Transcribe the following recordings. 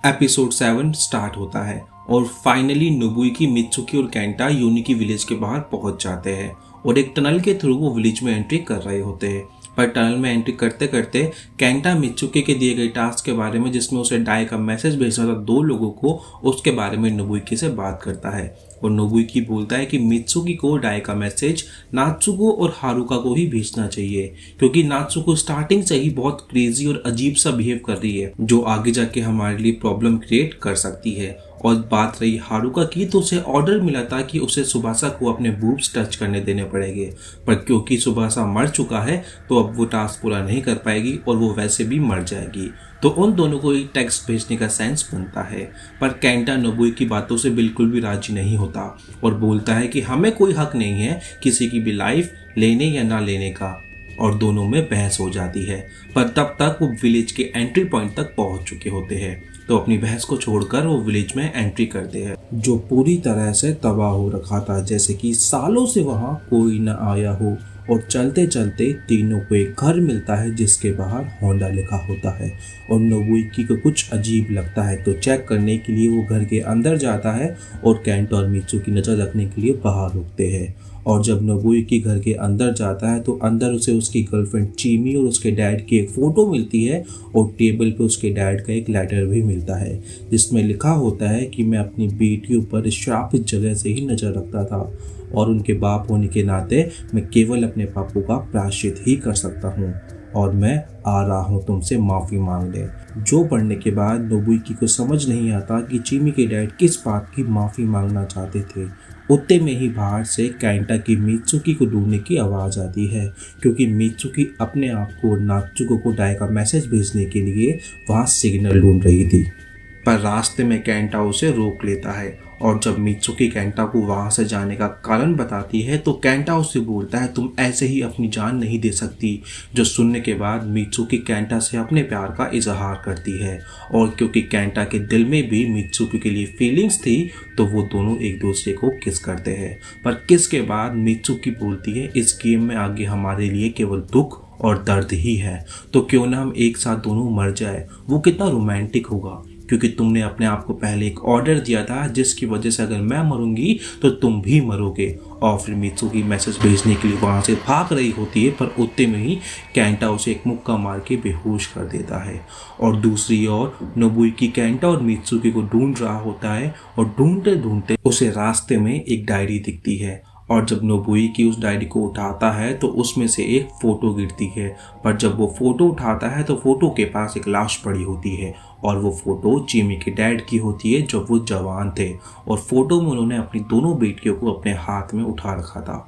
Episode 7 start होता है और फाइनली नोबुयुकी, मित्सुकी और केंटा यूनिकी विलेज के बाहर पहुंच जाते हैं और एक टनल के थ्रू वो विलेज में एंट्री कर रहे होते हैं। पर टनल में एंट्री करते करते केंटा मित्सुकी के दिए गए टास्क के बारे में, जिसमें उसे डाई का मैसेज भेजना था 2 लोगों को, उसके बारे में नोबुयुकी से बात करता है और नोबुयुकी बोलता है कि मित्सुकी को डाई का मैसेज नात्सुको और हारुका को ही भेजना चाहिए, क्योंकि नात्सुको स्टार्टिंग से ही बहुत क्रेजी और अजीब सा बिहेव कर रही है, जो आगे जाके हमारे लिए प्रॉब्लम क्रिएट कर सकती है। और बात रही हारुका की, तो उसे ऑर्डर मिला था कि उसे सुबासा को अपने बूब्स टच करने देने पड़ेंगे, पर क्योंकि सुबासा मर चुका है तो अब वो टास्क पूरा नहीं कर पाएगी और वो वैसे भी मर जाएगी। तो उन दोनों को एक टेक्स्ट भेजने का सेंस बनता है, पर केंटा नोबुयुकी की बातों से बिल्कुल भी राजी नहीं होता और बोलता है कि हमें कोई हक नहीं है किसी की भी लाइफ लेने या ना लेने का, और दोनों में बहस हो जाती है। पर तब तक वो विलेज के एंट्री पॉइंट तक पहुंच चुके होते हैं, तो अपनी बहस को छोड़कर वो विलेज में एंट्री करते हैं, जो पूरी तरह से तबाह हो रखा था, जैसे कि सालों से वहां कोई न आया हो। और चलते चलते तीनों को एक घर मिलता है जिसके बाहर होंडा लिखा होता है और नोबुयुकी को कुछ अजीब लगता है, तो चेक करने के लिए वो घर के अंदर जाता है और केंटा और मित्सुकी नजर रखने के लिए बाहर रुकते हैं। और जब नोबुयुकी घर के अंदर जाता है तो अंदर उसे उसकी गर्लफ्रेंड चीमी और उसके डैड की एक फ़ोटो मिलती है और टेबल पे उसके डैड का एक लेटर भी मिलता है, जिसमें लिखा होता है कि मैं अपनी बेटियों पर श्रापित जगह से ही नज़र रखता था और उनके बाप होने के नाते मैं केवल अपने पापों का प्रायश्चित ही कर सकता हूँ और मैं आ रहा हूँ तुमसे माफ़ी मांगने। जो पढ़ने के बाद नोबुयुकी को समझ नहीं आता कि चीमी के डैड किस बात की माफ़ी मांगना चाहते थे। उतने में ही बाहर से केंटा की मित्सुकी को ढूंढने की आवाज़ आती है, क्योंकि मित्सुकी अपने आप को नात्सुको को डाई का मैसेज भेजने के लिए वहाँ सिग्नल ढूंढ रही थी। पर रास्ते में केंटा उसे रोक लेता है और जब मित्सुकी केंटा को वहाँ से जाने का कारण बताती है तो केंटा उससे बोलता है तुम ऐसे ही अपनी जान नहीं दे सकती। जो सुनने के बाद मित्सुकी केंटा से अपने प्यार का इजहार करती है और क्योंकि केंटा के दिल में भी मित्सुकी के लिए फीलिंग्स थी तो वो दोनों एक दूसरे को किस करते हैं। पर किस के बाद मित्सुकी बोलती है इस गेम में आगे हमारे लिए केवल दुख और दर्द ही है, तो क्यों ना हम एक साथ दोनों मर जाए। वो कितना रोमांटिक होगा, क्योंकि तुमने अपने आप को पहले एक ऑर्डर दिया था जिसकी वजह से अगर मैं मरूंगी तो तुम भी मरोगे। और फिर मित्सुकी मैसेज भेजने के लिए वहाँ से भाग रही होती है, पर उतने में ही केंटा उसे एक मुक्का मार के बेहोश कर देता है। और दूसरी ओर नोबुयुकी केंटा और मित्सुकी को ढूंढ रहा होता है और ढूंढते ढूंढते उसे रास्ते में एक डायरी दिखती है और जब नोबुयुकी उस डायरी को उठाता है तो उसमें से एक फ़ोटो गिरती है। पर जब वो फ़ोटो उठाता है तो फ़ोटो के पास एक लाश पड़ी होती है और वो फ़ोटो चीमी के डैड की होती है जब वो जवान थे, और फ़ोटो में उन्होंने अपनी दोनों बेटियों को अपने हाथ में उठा रखा था।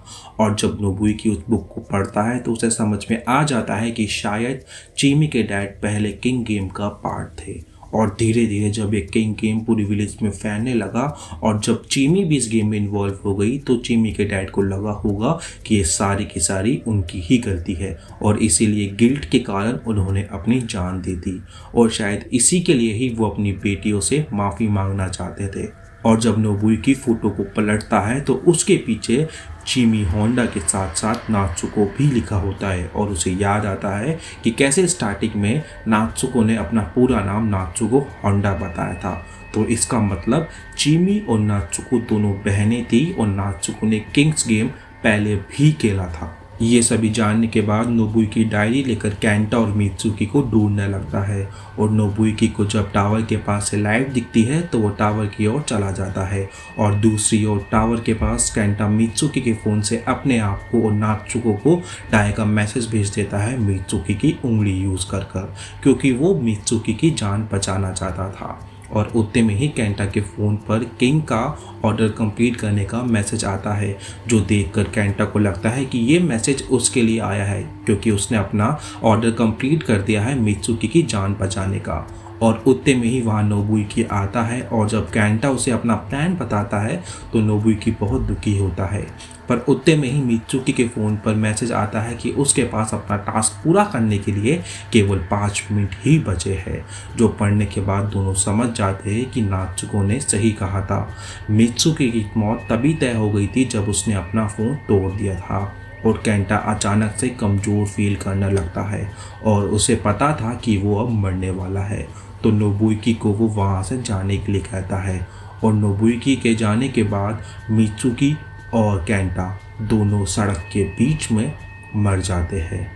और जब नोबुयुकी उस बुक को पढ़ता है तो उसे समझ में आ जाता है कि शायद चीमी के डैड पहले किंग गेम का पार्ट थे। और धीरे धीरे जब एक किंग गेम पूरी विलेज में फैलने लगा और जब चीमी भी इस गेम में इन्वॉल्व हो गई तो चीमी के डैड को लगा होगा कि ये सारी की सारी उनकी ही गलती है और इसीलिए गिल्ट के कारण उन्होंने अपनी जान दे दी और शायद इसी के लिए ही वो अपनी बेटियों से माफ़ी मांगना चाहते थे। और जब नोबुयुकी फ़ोटो को पलटता है तो उसके पीछे चीमी होंडा के साथ साथ नात्सुको भी लिखा होता है और उसे याद आता है कि कैसे स्टार्टिंग में नात्सुको ने अपना पूरा नाम नात्सुको होंडा बताया था। तो इसका मतलब चीमी और नात्सुको दोनों बहनें थी और नात्सुको ने किंग्स गेम पहले भी खेला था। ये सभी जानने के बाद नोबुयुकी डायरी लेकर केंटा और मित्सुकी को ढूंढने लगता है और नोबुयुकी को जब टावर के पास से लाइट दिखती है तो वो टावर की ओर चला जाता है और दूसरी ओर टावर के पास केंटा मित्सुकी के फ़ोन से अपने आप को और नात्सुको को डाई का मैसेज भेज देता है मित्सुकी की उंगली यूज़ कर क्योंकि वो मित्सुकी की जान बचाना चाहता था। और उतने में ही केंटा के फ़ोन पर किंग का ऑर्डर कंप्लीट करने का मैसेज आता है, जो देखकर केंटा को लगता है कि ये मैसेज उसके लिए आया है क्योंकि उसने अपना ऑर्डर कंप्लीट कर दिया है मित्सुकी की जान बचाने का। और उतने में ही वहाँ नोबुयुकी आता है और जब केंटा उसे अपना प्लान बताता है तो नोबुयुकी बहुत दुखी होता है। पर उतने में ही मित्सुकी के फ़ोन पर मैसेज आता है कि उसके पास अपना टास्क पूरा करने के लिए केवल 5 मिनट ही बचे हैं, जो पढ़ने के बाद दोनों समझ जाते हैं कि नात्सुको ने सही कहा था। मित्सुकी की मौत तभी तय हो गई थी जब उसने अपना फ़ोन तोड़ दिया था और केंटा अचानक से कमज़ोर फील करने लगता है और उसे पता था कि वो अब मरने वाला है। तो नोबुयुकी को वो वहाँ से जाने के लिए कहता है और नोबुयुकी के जाने के बाद मित्सुकी और केंटा दोनों सड़क के बीच में मर जाते हैं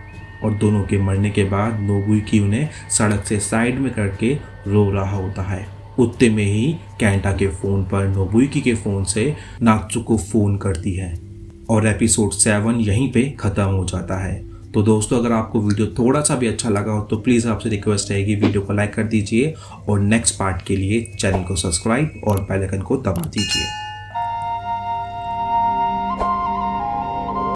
और दोनों के मरने के बाद नोबुयुकी उन्हें सड़क से साइड में करके रो रहा होता है। उतने में ही केंटा के फ़ोन पर नोबुयुकी के फ़ोन से नात्सुको फ़ोन करती है और एपिसोड 7 यहीं पे ख़त्म हो जाता है। तो दोस्तों, अगर आपको वीडियो थोड़ा सा भी अच्छा लगा हो तो प्लीज़ आपसे रिक्वेस्ट है कि वीडियो को लाइक कर दीजिए और नेक्स्ट पार्ट के लिए चैनल को सब्सक्राइब और बेल आइकन को दबा दीजिए।